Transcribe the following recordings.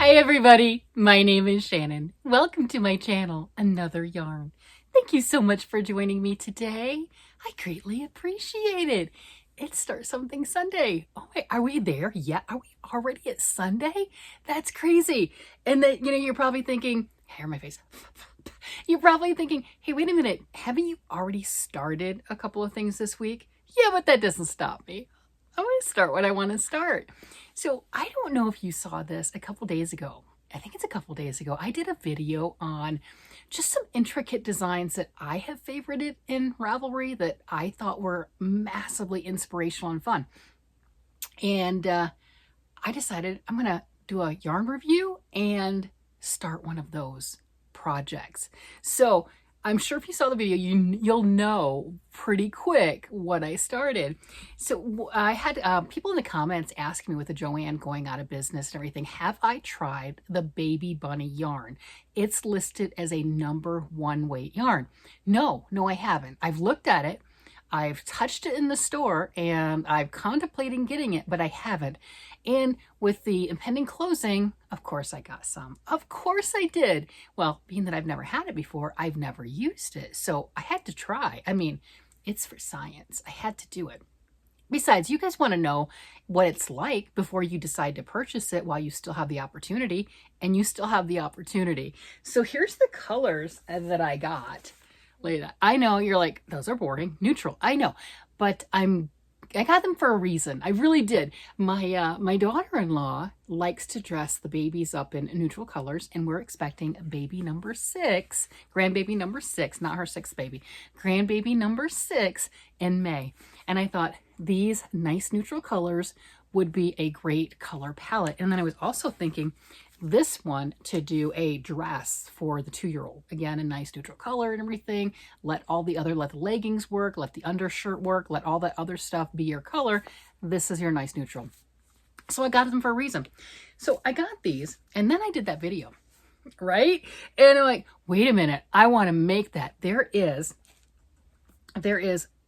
Hi everybody, my name is Shannon. Welcome to my channel, Another Yarn. Thank you so much for joining me today. I greatly appreciate it. It's Start Something Sunday. Oh wait, are we there yet? Are we already at Sunday? That's crazy. And then, you're probably thinking, hair on my face. You're probably thinking, hey, wait a minute. Haven't you already started a couple of things this week? Yeah, but that doesn't stop me. I'm going to start what I want to start. So I don't know if you saw this a couple days ago. I think it's a couple days ago. I did a video on just some intricate designs that I have favorited in Ravelry that I thought were massively inspirational and fun. And I decided I'm going to do a yarn review and start one of those projects. So I'm sure if you saw the video, you'll know pretty quick what I started. So I had people in the comments asking me with the Joann going out of business and everything, have I tried the baby bunny yarn? It's listed as a #1 weight yarn. No, I haven't. I've looked at it. I've touched it in the store and I've contemplating getting it, but I haven't. And with the impending closing, of course I got some. Of course I did. Well, being that I've never had it before, I've never used it. So I had to try. I mean, it's for science. I had to do it. Besides, you guys want to know what it's like before you decide to purchase it while you still have the opportunity, and you still have the opportunity. So here's the colors that I got. Look at that. I know you're like, those are boring, neutral. I know, but I got them for a reason. I really did. My daughter-in-law likes to dress the babies up in neutral colors, and we're expecting baby number 6, grandbaby number 6, not her 6th baby, grandbaby number 6 in May. And I thought these nice neutral colors would be a great color palette. And then I was also thinking this one to do a dress for the 2-year-old. Again, a nice neutral color and everything. Let the leggings work, let the undershirt work, let all that other stuff be your color. This is your nice neutral. So I got them for a reason. So I got these, and then I did that video, right? And I'm like, wait a minute, I want to make that. There is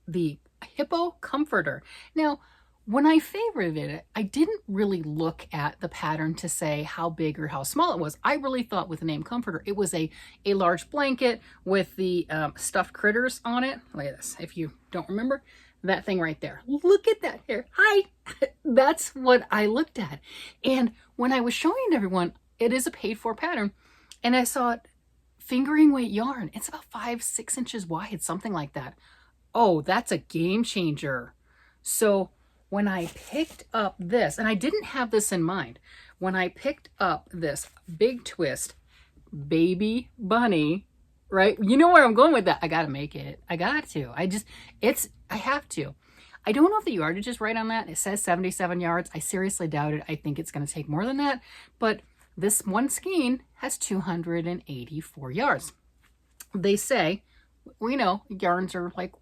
the Hippo comforter. Now, when I favorited it, I didn't really look at the pattern to say how big or how small it was. I really thought with the name comforter, it was a large blanket with the stuffed critters on it. Look at this. If you don't remember, that thing right there. Look at that here. Hi. That's what I looked at. And when I was showing it to everyone, it is a paid for pattern. And I saw it fingering weight yarn. It's about 5-6 inches wide, something like that. Oh, that's a game changer. So when I picked up this, and I didn't have this in mind, when I picked up this Big Twist baby bunny, right? You know where I'm going with that. I got to make it. I got to. I have to. I don't know if the yardage is right on that. It says 77 yards. I seriously doubt it. I think it's going to take more than that. But this one skein has 284 yards. They say, we know yarns are like,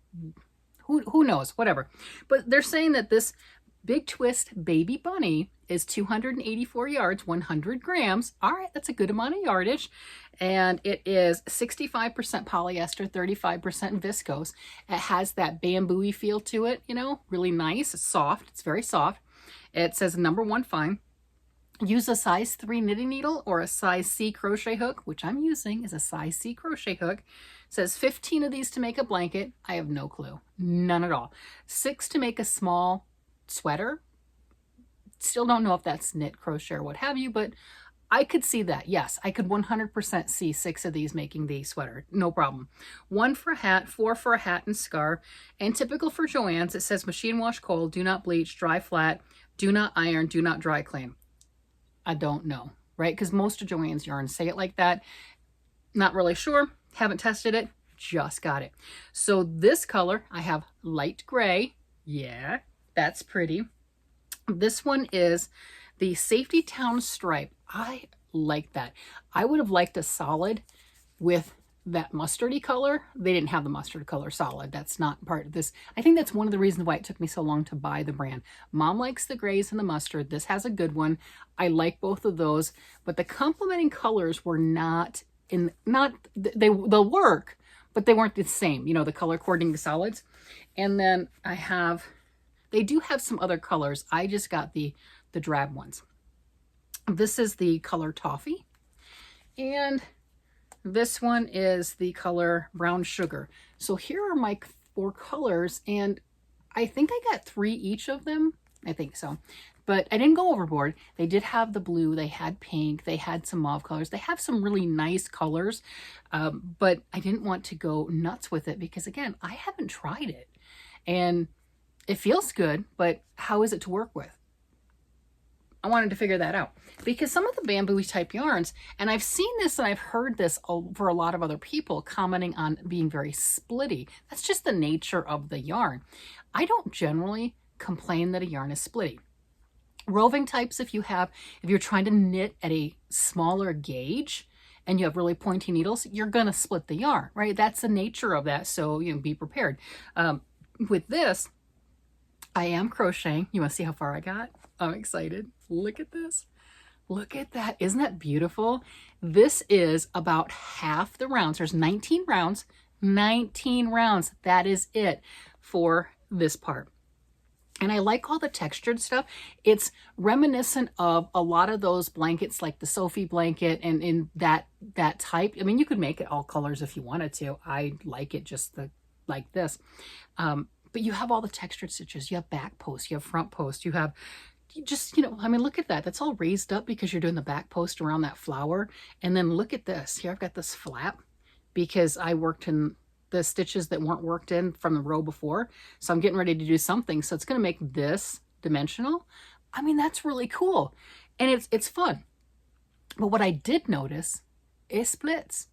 who knows, whatever. But they're saying that this Big Twist baby bunny is 284 yards, 100 grams. All right, that's a good amount of yardage. And it is 65% polyester, 35% viscose. It has that bamboo-y feel to it, really nice. It's soft. It's very soft. It says #1 fine. Use a size 3 knitting needle or a size C crochet hook, which I'm using is a size C crochet hook. It says 15 of these to make a blanket. I have no clue. None at all. 6 to make a small sweater. Still don't know if that's knit, crochet, or what have you, but I could see that. Yes, I could 100% see 6 of these making the sweater. No problem. 1 for a hat, 4 for a hat and scarf. And typical for Joann's, it says machine wash cold, do not bleach, dry flat, do not iron, do not dry clean. I don't know, right? Because most of Joann's yarns say it like that. Not really sure. Haven't tested it. Just got it. So this color, I have light gray. Yeah, that's pretty. This one is the Safety Town stripe. I like that. I would have liked a solid with that mustardy color. They didn't have the mustard color solid. That's not part of this. I think that's one of the reasons why it took me so long to buy the brand. Mom likes the grays and the mustard. This has a good one. I like both of those, but the complementing colors were they'll work, but they weren't the same, the color coordinating solids. And then they do have some other colors. I just got the drab ones. This is the color Toffee, and this one is the color Brown Sugar. So here are my 4 colors, and I think I got 3 each of them. I think so. But I didn't go overboard. They did have the blue, they had pink, they had some mauve colors. They have some really nice colors, but I didn't want to go nuts with it because, again, I haven't tried it. And it feels good, but how is it to work with? I wanted to figure that out because some of the bamboo type yarns, and I've seen this and I've heard this for a lot of other people commenting on being very splitty. That's just the nature of the yarn. I don't generally complain that a yarn is splitty. Roving types, if you're trying to knit at a smaller gauge and you have really pointy needles, you're going to split the yarn, right? That's the nature of that. So, be prepared. With this, I am crocheting. You want to see how far I got? I'm excited. Look at this. Look at that. Isn't that beautiful? This is about half the rounds. There's 19 rounds. 19 rounds. That is it for this part. And I like all the textured stuff. It's reminiscent of a lot of those blankets like the Sophie blanket and in that type. I mean, you could make it all colors if you wanted to. I like it just like this. But you have all the textured stitches. You have back post, you have front post, you have just, I mean, look at that. That's all raised up because you're doing the back post around that flower. And then look at this. Here I've got this flap because I worked in the stitches that weren't worked in from the row before. So I'm getting ready to do something. So it's going to make this dimensional. I mean, that's really cool. And it's fun. But what I did notice, it splits.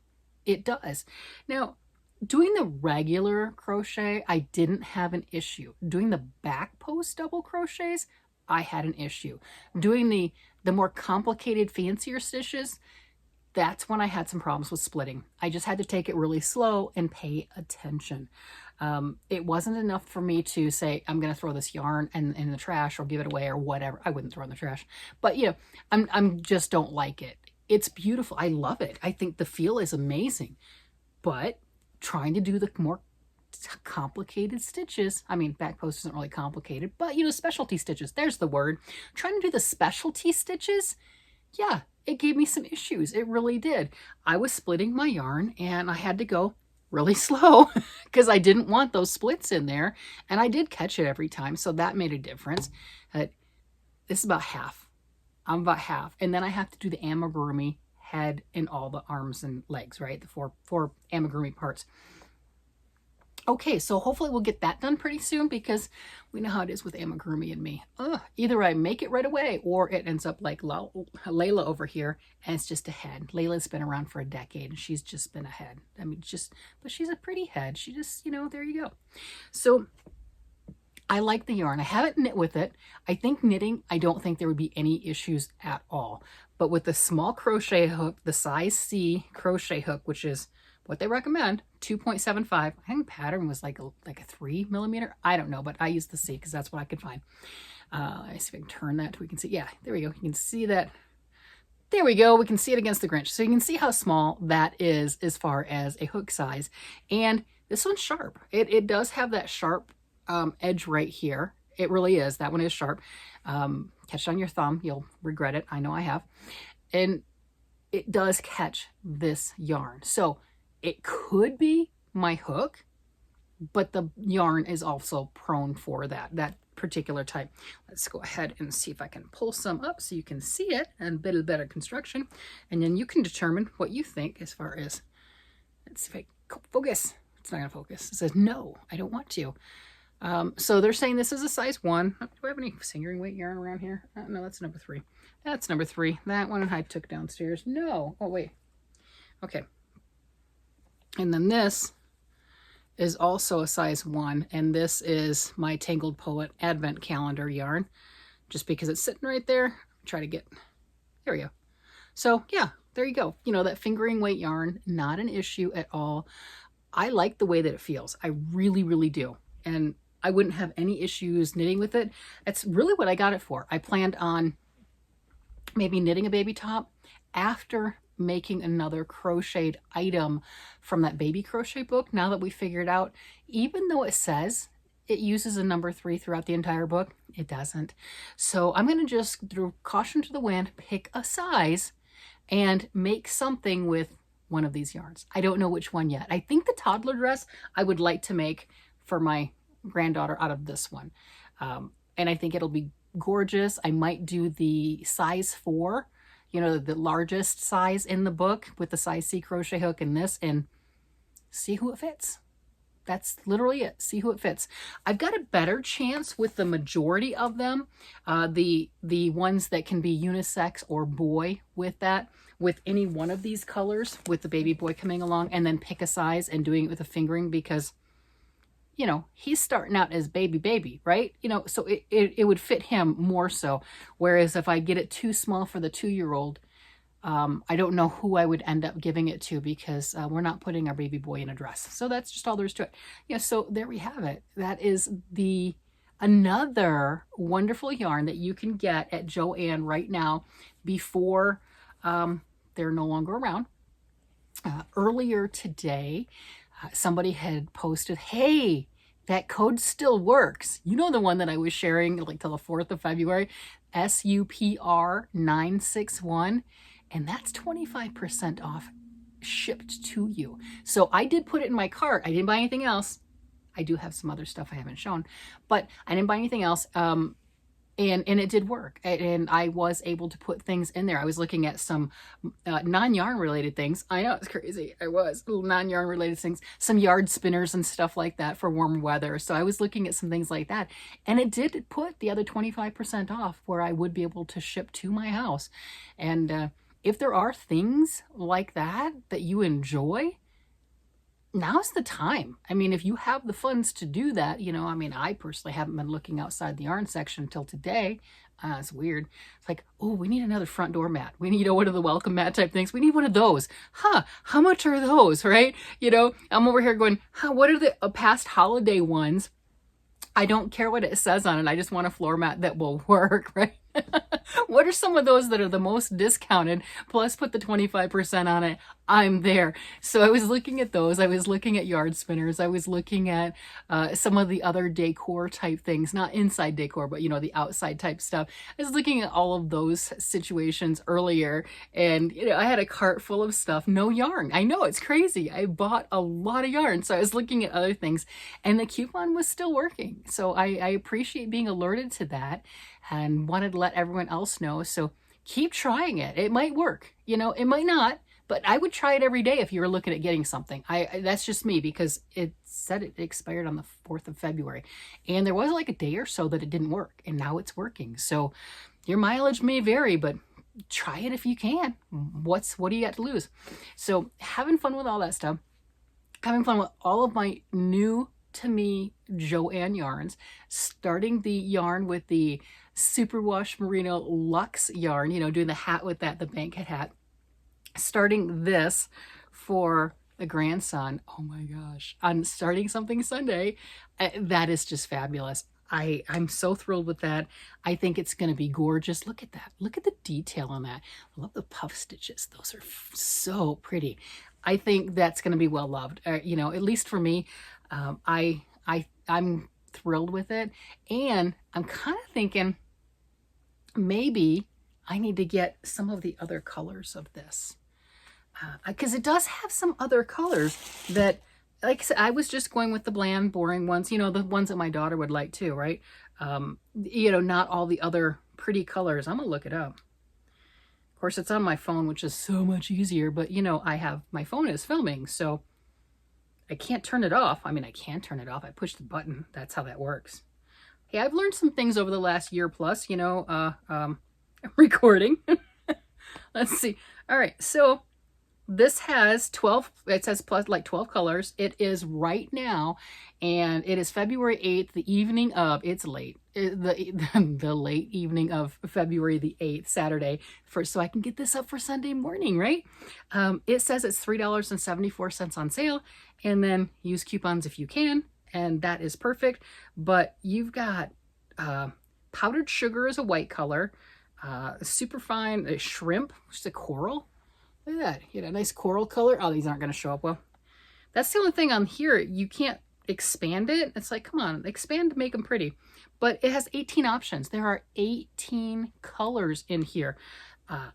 It does. Now, doing the regular crochet, I didn't have an issue. Doing the back post double crochets, I had an issue. Doing the more complicated, fancier stitches, that's when I had some problems with splitting. I just had to take it really slow and pay attention. It wasn't enough for me to say, I'm going to throw this yarn in the trash or give it away or whatever. I wouldn't throw it in the trash. But, I'm just don't like it. It's beautiful. I love it. I think the feel is amazing. But trying to do the more complicated stitches, I mean, back post isn't really complicated, but specialty stitches, there's the word. Trying to do the specialty stitches, yeah, it gave me some issues. It really did. I was splitting my yarn and I had to go really slow because I didn't want those splits in there, and I did catch it every time, so that made a difference. This is about half. I'm about half, and then I have to do the amigurumi head and all the arms and legs, right? The four amigurumi parts. Okay, so hopefully we'll get that done pretty soon because we know how it is with amigurumi and me. Either I make it right away or it ends up like Layla over here and it's just a head. Layla's been around for a decade and she's just been a head. I mean, but she's a pretty head. She just, there you go. So I like the yarn. I haven't knit with it. I think knitting, I don't think there would be any issues at all. But with the small crochet hook, the size C crochet hook, which is what they recommend, 2.75. I think pattern was like a 3 millimeter. I don't know, but I used the C because that's what I could find. Let's see if I can turn that so we can see. Yeah, there we go. You can see that. There we go. We can see it against the Grinch. So you can see how small that is as far as a hook size. And this one's sharp. It does have that sharp edge right here. It really is. That one is sharp. Catch it on your thumb. You'll regret it. I know I have. And it does catch this yarn. So it could be my hook, but the yarn is also prone for that particular type. Let's go ahead and see if I can pull some up so you can see it and a bit better construction. And then you can determine what you think as far as, let's see if I can focus. It's not going to focus. It says, no, I don't want to. So they're saying this is a size 1. Do I have any fingering weight yarn around here? No, that's number 3. That's number 3. That one I took downstairs. No. Oh, wait. Okay. And then this is also a size 1, and this is my Tangled Poet Advent Calendar yarn, just because it's sitting right there. Try to get, there we go. So yeah, there you go. That fingering weight yarn, not an issue at all. I like the way that it feels. I really, really do. And I wouldn't have any issues knitting with it. That's really what I got it for. I planned on maybe knitting a baby top after making another crocheted item from that baby crochet book. Now that we figured out, even though it says it uses a number 3 throughout the entire book? It doesn't. So I'm going to just, through caution to the wind, pick a size and make something with one of these yarns. I don't know which one yet. I think the toddler dress I would like to make for my granddaughter out of this one. And I think it'll be gorgeous. I might do the size 4, you know, the largest size in the book with the size C crochet hook and this, and see who it fits. That's literally it. See who it fits. I've got a better chance with the majority of them, the ones that can be unisex or boy with that, with any one of these colors, with the baby boy coming along, and then pick a size and doing it with a fingering, because, you know, he's starting out as baby, right? You know, so it would fit him more so. Whereas if I get it too small for the 2-year-old, I don't know who I would end up giving it to, because we're not putting our baby boy in a dress. So that's just all there is to it. Yeah, so there we have it. That is another wonderful yarn that you can get at Joann right now before they're no longer around. Earlier today, somebody had posted, hey, that code still works. You know, the one that I was sharing like till the 4th of February, SUPR961. And that's 25% off shipped to you. So I did put it in my cart. I didn't buy anything else. I do have some other stuff I haven't shown, but I didn't buy anything else. And it did work. And I was able to put things in there. I was looking at some non-yarn related things. I know, it's crazy. I was little non-yarn related things, some yard spinners and stuff like that for warmer weather. So I was looking at some things like that, and it did put the other 25% off where I would be able to ship to my house. And if there are things like that that you enjoy, now's the time. I mean, if you have the funds to do that, you know, I mean, I personally haven't been looking outside the yarn section until today. It's weird. It's like, oh, we need another front door mat. We need, you know, one of the welcome mat type things. We need one of those. Huh, how much are those, right? You know, I'm over here going, huh, what are the past holiday ones? I don't care what it says on it. I just want a floor mat that will work, right? What are some of those that are the most discounted? Plus put the 25% on it. I'm there. So I was looking at those. I was looking at yard spinners. I was looking at some of the other decor type things, not inside decor, but, you know, the outside type stuff. I was looking at all of those situations earlier, and, you know, I had a cart full of stuff, no yarn. I know, it's crazy. I bought a lot of yarn. So I was looking at other things, and the coupon was still working. So I appreciate being alerted to that and wanted to let everyone else know. So keep trying it. It might work. You know, it might not, but I would try it every day if you were looking at getting something. That's just me, because it said it expired on the 4th of February. And there was like a day or so that it didn't work, and now it's working. So your mileage may vary, but try it if you can. What do you got to lose? So having fun with all that stuff, having fun with all of my new to me Joann yarns, starting the yarn with the Superwash Merino Luxe yarn, you know, doing the hat with that, the Bankhead hat, starting this for the grandson. Oh my gosh, I'm starting something Sunday. That is just fabulous. I'm so thrilled with that. I think it's going to be gorgeous. Look at that. Look at the detail on that. I love the puff stitches. Those are so pretty. I think that's going to be well loved. You know, at least for me. I'm thrilled with it, and I'm kind of thinking maybe I need to get some of the other colors of this, because it does have some other colors that, like I said, I was just going with the bland, boring ones, you know, the ones that my daughter would like too, right? You know, not all the other pretty colors. I'm gonna look it up. Of course, it's on my phone, which is so much easier, but you know, my phone is filming, so I can't turn it off. I mean, I can turn it off. I push the button. That's how that works. Hey, I've learned some things over the last year plus, you know, recording. Let's see. All right. So this has 12, it says plus like 12 colors. It is right now, and it is February 8th, the evening of, it's late, the late evening of February the 8th, Saturday, so I can get this up for Sunday morning, right? It says it's $3.74 on sale, and then use coupons if you can, and that is perfect. But you've got powdered sugar as a white color, super fine shrimp, which is a coral. Look at that. You know, nice coral color. Oh, these aren't going to show up well. That's the only thing on here. You can't expand it. It's like, come on, expand to make them pretty. But it has 18 options. There are 18 colors in here.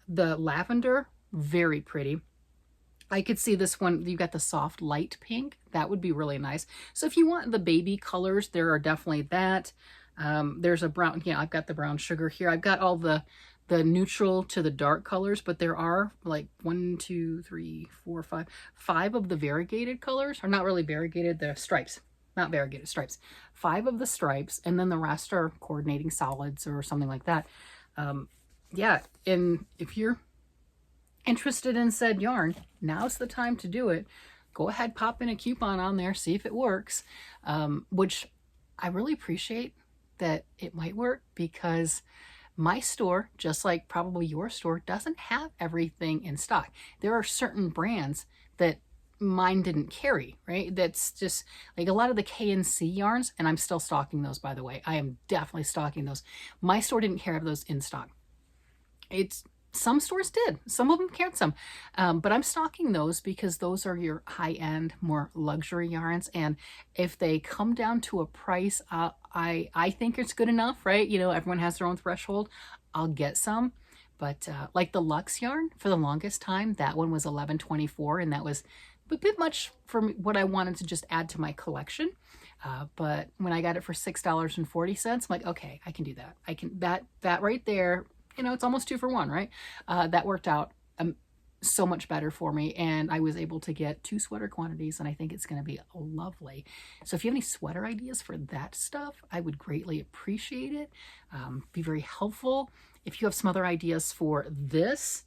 The lavender, very pretty. I could see this one, you got the soft light pink. That would be really nice. So if you want the baby colors, there are definitely that. There's a brown, yeah, I've got the brown sugar here. I've got all the neutral to the dark colors, but there are like 1, 2, 3, 4, 5 of the variegated colors, or not really variegated, the stripes, not variegated, stripes. 5 of the stripes, and then the rest are coordinating solids or something like that. Yeah, and if you're interested in said yarn, now's the time to do it. Go ahead, pop in a coupon on there, see if it works, which I really appreciate that it might work, because my store, just like probably your store, doesn't have everything in stock. There are certain brands that mine didn't carry, right? That's just like a lot of the K&C yarns, and I'm still stocking those, by the way. I am definitely stocking those. My store didn't have those in stock. Some stores did. Some of them carried some. But I'm stocking those because those are your high-end, more luxury yarns. And if they come down to a price, I think it's good enough, right? You know, everyone has their own threshold. I'll get some. But like the Luxe yarn, for the longest time, that one was $11.24, and that was a bit much for me, what I wanted to just add to my collection. But when I got it for $6.40, I'm like, okay, I can do that. I can, that right there, you know, it's almost 2 for 1, right? That worked out so much better for me, and I was able to get 2 sweater quantities, and I think it's going to be lovely. So if you have any sweater ideas for that stuff, I would greatly appreciate it. Be very helpful. If you have some other ideas for this,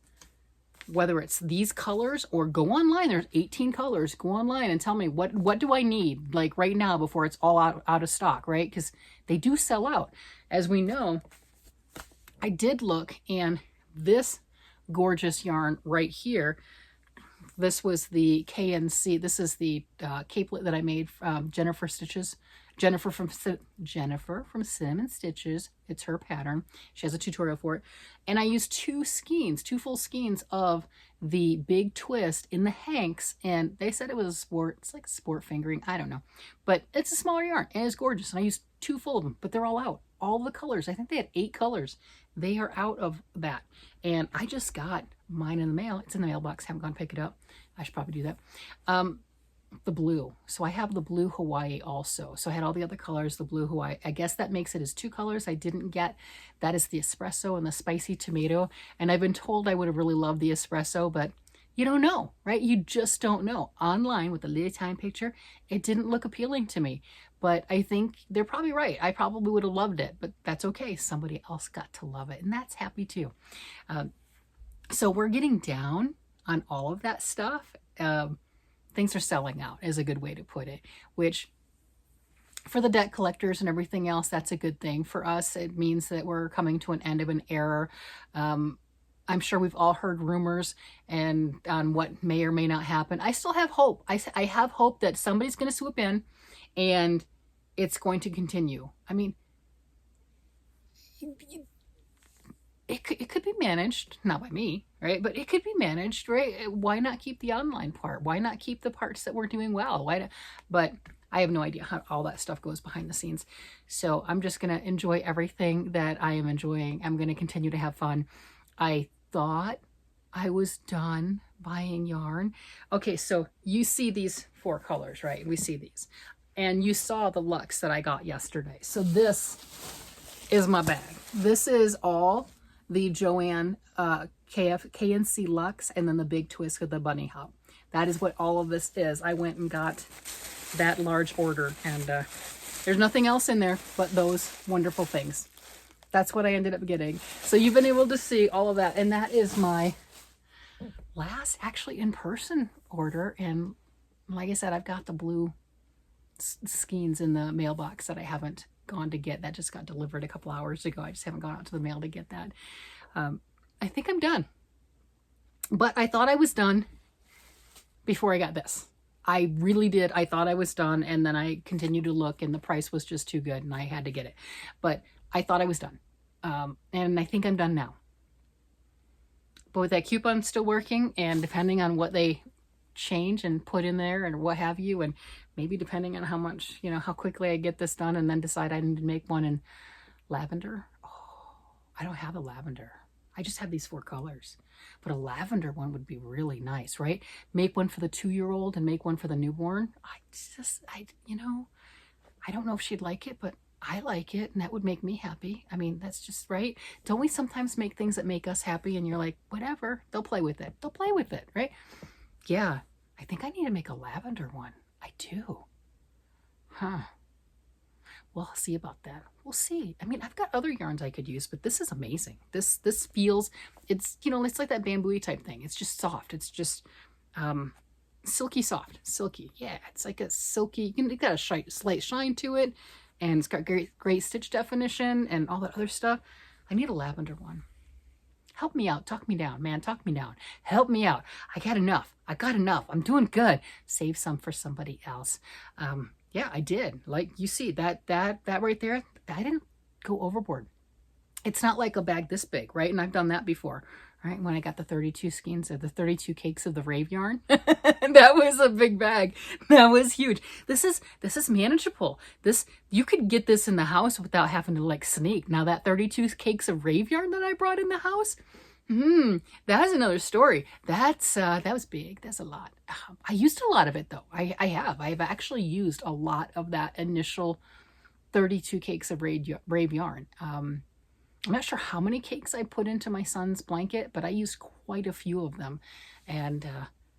whether it's these colors, or go online, there's 18 colors, go online and tell me what do I need, like right now, before it's all out of stock, right? Because they do sell out. As we know, I did look, and this gorgeous yarn right here, this was the K&C. This is the capelet that I made from Jennifer from Cinnamon Stitches. It's her pattern. She has a tutorial for it. And I used 2 full skeins of the big twist in the hanks, and they said it was a sport. It's like sport fingering. I don't know. But it's a smaller yarn, and it's gorgeous. And I used 2 full of them, but they're all out. All the colors. I think they had 8 colors. They are out of that. And I just got mine in the mail. It's in the mailbox. Haven't gone to pick it up. I should probably do that. The blue. So I have the blue Hawaii also. So I had all the other colors, the blue Hawaii. I guess that makes it as 2 colors I didn't get. That is the espresso and the spicy tomato. And I've been told I would have really loved the espresso, but you don't know, right? You just don't know. Online with the little time picture, it didn't look appealing to me. But I think they're probably right. I probably would have loved it, but that's okay. Somebody else got to love it, and that's happy too. So we're getting down on all of that stuff. Things are selling out is a good way to put it, which for the debt collectors and everything else, that's a good thing. For us, it means that we're coming to an end of an era. I'm sure we've all heard rumors and on what may or may not happen. I still have hope. I have hope that somebody's going to swoop in and it's going to continue. I mean, it could be managed, not by me, right? But it could be managed, right? Why not keep the online part? Why not keep the parts that we're doing well? Why not? But I have no idea how all that stuff goes behind the scenes. So I'm just going to enjoy everything that I am enjoying. I'm going to continue to have fun. I thought I was done buying yarn. Okay, so you see these 4 colors, right? We see these. And you saw the Luxe that I got yesterday. So this is my bag. This is all the Joann K&C Luxe, and then the big twist with the bunny hop. That is what all of this is. I went and got that large order, and there's nothing else in there but those wonderful things. That's what I ended up getting. So you've been able to see all of that, and that is my last actually in-person order. And like I said, I've got the blue skeins in the mailbox that I haven't gone to get. That just got delivered a couple hours ago. I just haven't gone out to the mail to get that. I think I'm done, but I thought I was done before I got this. I really did. I thought I was done, and then I continued to look, and the price was just too good, and I had to get it. But I thought I was done, and I think I'm done now. But with that coupon still working, and depending on what they change and put in there and what have you. And maybe depending on how much, how quickly I get this done, and then decide I need to make one in lavender. Oh, I don't have a lavender. I just have these 4 colors. But a lavender one would be really nice, right? Make one for the 2-year-old and make one for the newborn. I don't know if she'd like it, but I like it, and that would make me happy. I mean, that's just right. Don't we sometimes make things that make us happy, and you're like, whatever, they'll play with it. They'll play with it, right? Yeah, I think I need to make a lavender one. I do. Huh. Well, I'll see about that. We'll see. I mean, I've got other yarns I could use, but this is amazing. This feels, it's like that bamboo type thing. It's just soft. It's just silky soft. Silky. Yeah, it's like a silky, it's got a slight shine to it, and it's got great stitch definition and all that other stuff. I need a lavender one. Help me out. Talk me down, man. Talk me down. Help me out. I got enough. I'm doing good. Save some for somebody else. Yeah, I did. Like you see that right there, I didn't go overboard. It's not like a bag this big, right? And I've done that before, right? When I got the 32 skeins of the 32 cakes of the rave yarn, that was a big bag. That was huge. This is manageable. You could get this in the house without having to like sneak. Now that 32 cakes of rave yarn that I brought in the house, that's another story. That was big. That's a lot. I used a lot of it though. I've actually used a lot of that initial 32 cakes of rave yarn. I'm not sure how many cakes I put into my son's blanket, but I used quite a few of them, and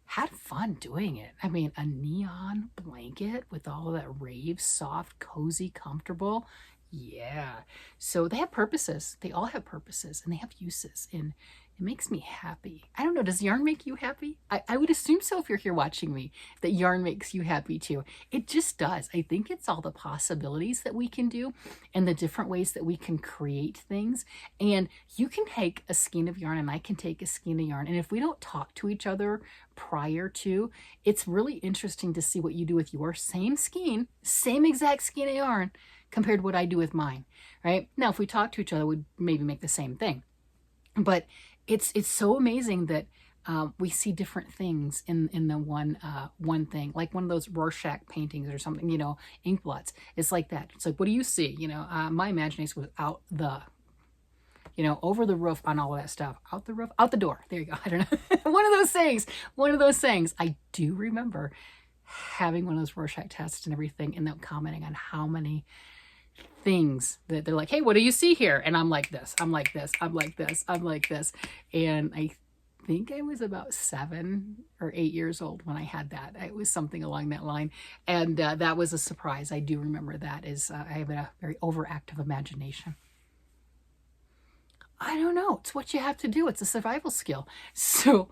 had fun doing it. I mean, a neon blanket with all of that rave, soft, cozy, comfortable. Yeah. So they have purposes. They all have purposes, and they have uses, and it makes me happy. I don't know, does yarn make you happy? I would assume so if you're here watching me, that yarn makes you happy too. It just does. I think it's all the possibilities that we can do and the different ways that we can create things. And you can take a skein of yarn and I can take a skein of yarn. And if we don't talk to each other prior to, it's really interesting to see what you do with your same skein, same exact skein of yarn, compared to what I do with mine, right? Now, if we talk to each other, we'd maybe make the same thing. But it's so amazing that we see different things in the one thing, like one of those Rorschach paintings or something, ink blots. It's like that. It's like, what do you see? My imagination was out over the roof on all of that stuff. Out the roof, out the door. There you go. I don't know. One of those things. I do remember having one of those Rorschach tests and everything, and them commenting on how many things that they're like, hey, what do you see here? And I'm like this, I'm like this, I'm like this, I'm like this. And I think I was about 7 or 8 years old when I had that. It was something along that line. And that was a surprise. I do remember that. I have a very overactive imagination. I don't know. It's what you have to do. It's a survival skill. So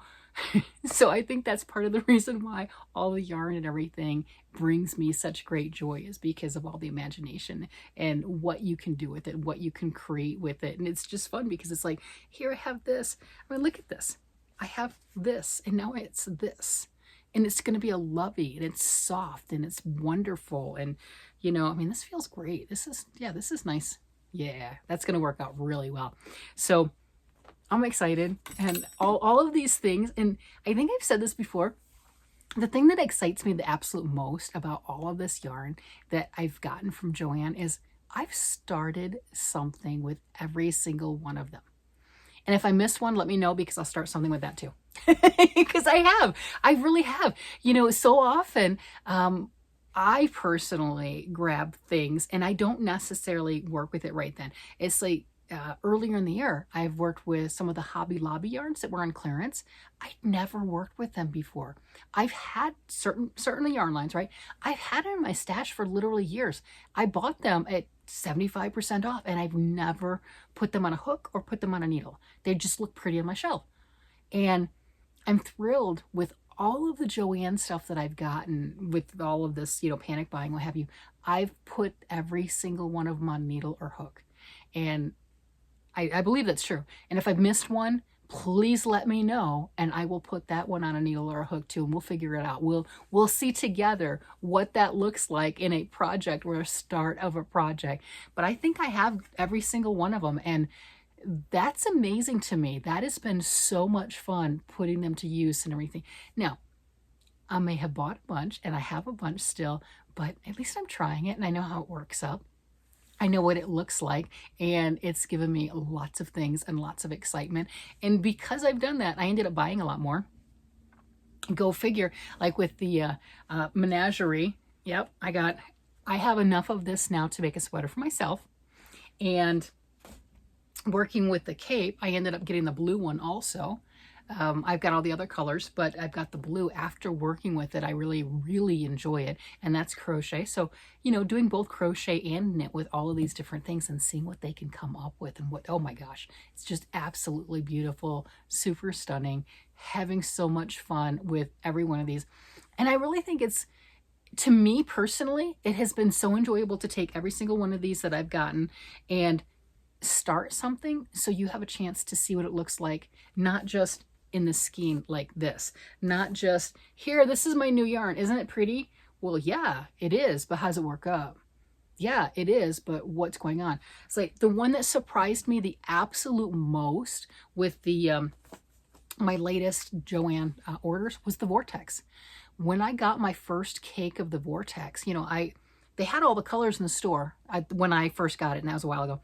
I think that's part of the reason why all the yarn and everything brings me such great joy, is because of all the imagination and what you can do with it, what you can create with it. And it's just fun because it's like, here I have this. I mean, look at this. I have this, and now it's this. And it's going to be a lovey, and it's soft, and it's wonderful. And, this feels great. This is nice. Yeah, that's going to work out really well. So I'm excited, and all of these things, and I think I've said this before, the thing that excites me the absolute most about all of this yarn that I've gotten from Joann is I've started something with every single one of them. And if I miss one, let me know, because I'll start something with that too. Because I really have. So often I personally grab things and I don't necessarily work with it right then. It's like, earlier in the year, I've worked with some of the Hobby Lobby yarns that were on clearance. I'd never worked with them before. I've had certainly yarn lines, right? I've had them in my stash for literally years. I bought them at 75% off, and I've never put them on a hook or put them on a needle. They just look pretty on my shelf. And I'm thrilled with all of the Joann stuff that I've gotten with all of this, panic buying, what have you. I've put every single one of them on needle or hook. And I believe that's true. And if I've missed one, please let me know, and I will put that one on a needle or a hook too, and we'll figure it out. We'll see together what that looks like in a project, or a start of a project. But I think I have every single one of them, and that's amazing to me. That has been so much fun putting them to use and everything. Now, I may have bought a bunch, and I have a bunch still, but at least I'm trying it and I know how it works up. I know what it looks like, and it's given me lots of things and lots of excitement. And because I've done that, I ended up buying a lot more. Go figure, like with the menagerie. Yep, I have enough of this now to make a sweater for myself. And working with the cape, I ended up getting the blue one also. I've got all the other colors, but I've got the blue. After working with it, I really, really enjoy it. And that's crochet. So, you know, doing both crochet and knit with all of these different things and seeing what they can come up with and what, oh my gosh, it's just absolutely beautiful, super stunning, having so much fun with every one of these. And I really think it's, to me personally, it has been so enjoyable to take every single one of these that I've gotten and start something so you have a chance to see what it looks like, not just in the skein like this, not just here, this is my new yarn, isn't it pretty? Well, yeah, it is, but how does it work up? Yeah, it is, but what's going on? It's like the one that surprised me the absolute most with the my latest Joann orders was the Vortex. When I got my first cake of the Vortex, you know, they had all the colors in the store when I first got it, and that was a while ago.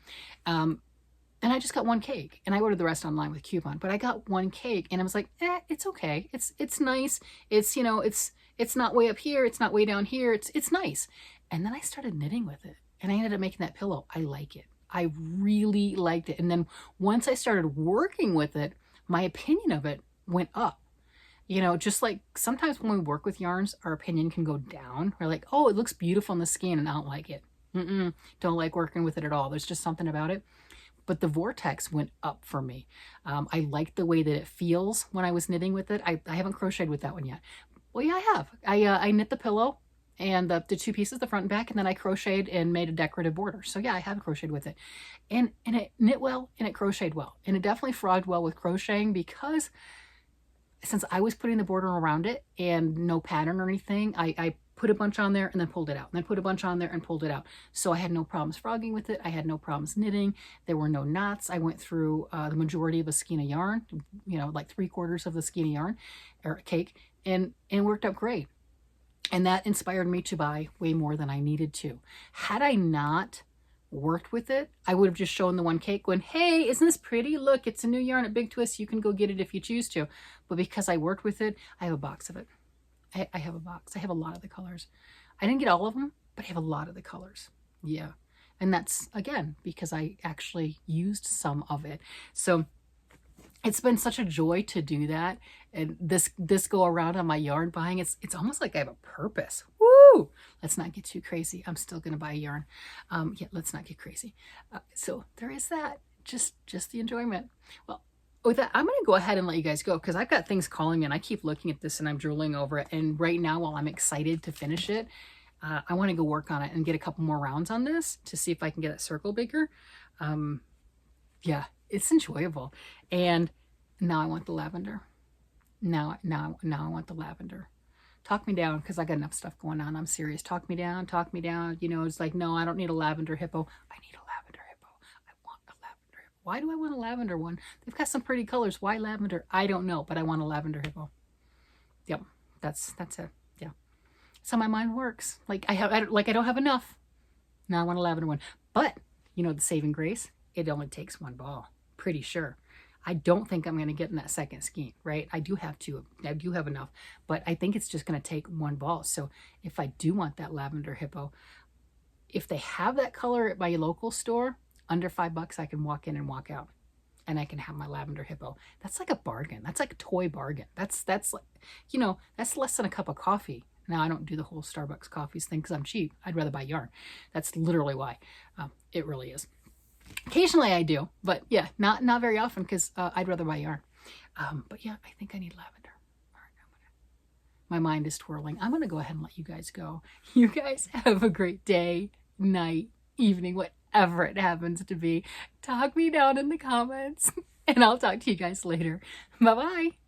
And I just got one cake, and I ordered the rest online with coupon. But I got one cake, and I was like, it's okay. It's nice. It's, you know, it's not way up here. It's not way down here. It's nice. And then I started knitting with it, and I ended up making that pillow. I like it. I really liked it. And then once I started working with it, my opinion of it went up. You know, just like sometimes when we work with yarns, our opinion can go down. We're like, oh, it looks beautiful in the skin, and I don't like it. Don't like working with it at all. There's just something about it. But the Vortex went up for me. I liked the way that it feels when I was knitting with it. I haven't crocheted with that one yet. Well, yeah, I have. I knit the pillow and the two pieces, the front and back, and then I crocheted and made a decorative border. So yeah, I have crocheted with it. And it knit well and it crocheted well. And it definitely frogged well with crocheting because since I was putting the border around it and no pattern or anything, I put a bunch on there and then pulled it out, and then put a bunch on there and pulled it out. So I had no problems frogging with it. I had no problems knitting. There were no knots. I went through the majority of a skein of yarn, you know, like 3/4 of the skein of yarn or cake, and worked out great. And that inspired me to buy way more than I needed to. Had I not worked with it, I would have just shown the one cake going, hey, isn't this pretty? Look, it's a new yarn at Big Twist. You can go get it if you choose to. But because I worked with it, I have a box of it. I have a box. I have a lot of the colors. I didn't get all of them, but I have a lot of the colors. Yeah. And that's, again, because I actually used some of it. So it's been such a joy to do that. And this go around on my yarn buying, it's almost like I have a purpose. Woo! Let's not get too crazy. I'm still going to buy yarn. Yeah, let's not get crazy. So there is that. Just the enjoyment. Well, with that, I'm going to go ahead and let you guys go because I've got things calling me and I keep looking at this and I'm drooling over it. And right now, while I'm excited to finish it, I want to go work on it and get a couple more rounds on this to see if I can get that circle bigger. Yeah, it's enjoyable. And now I want the lavender. Now I want the lavender. Talk me down because I got enough stuff going on. I'm serious. Talk me down. Talk me down. You know, it's like, no, I don't need a lavender hippo. I need a lavender hippo. I want a lavender hippo. Why do I want a lavender one? They've got some pretty colors. Why lavender? I don't know, but I want a lavender hippo. Yep, that's it. Yeah. So my mind works. Like I don't have enough. Now I want a lavender one. But you know the saving grace? It only takes one ball. Pretty sure. I don't think I'm going to get in that second skein, right? I do have enough, but I think it's just going to take one ball. So if I do want that lavender hippo, if they have that color at my local store, under $5, I can walk in and walk out and I can have my lavender hippo. That's like a bargain. That's like a toy bargain. That's like, you know, that's less than a cup of coffee. Now I don't do the whole Starbucks coffees thing because I'm cheap. I'd rather buy yarn. That's literally why. It really is. Occasionally I do, but yeah, not very often because I'd rather buy yarn. But yeah, I think I need lavender. All right, my mind is twirling. I'm going to go ahead and let you guys go. You guys have a great day, night, evening, whatever it happens to be. Talk me down in the comments, and I'll talk to you guys later. Bye-bye.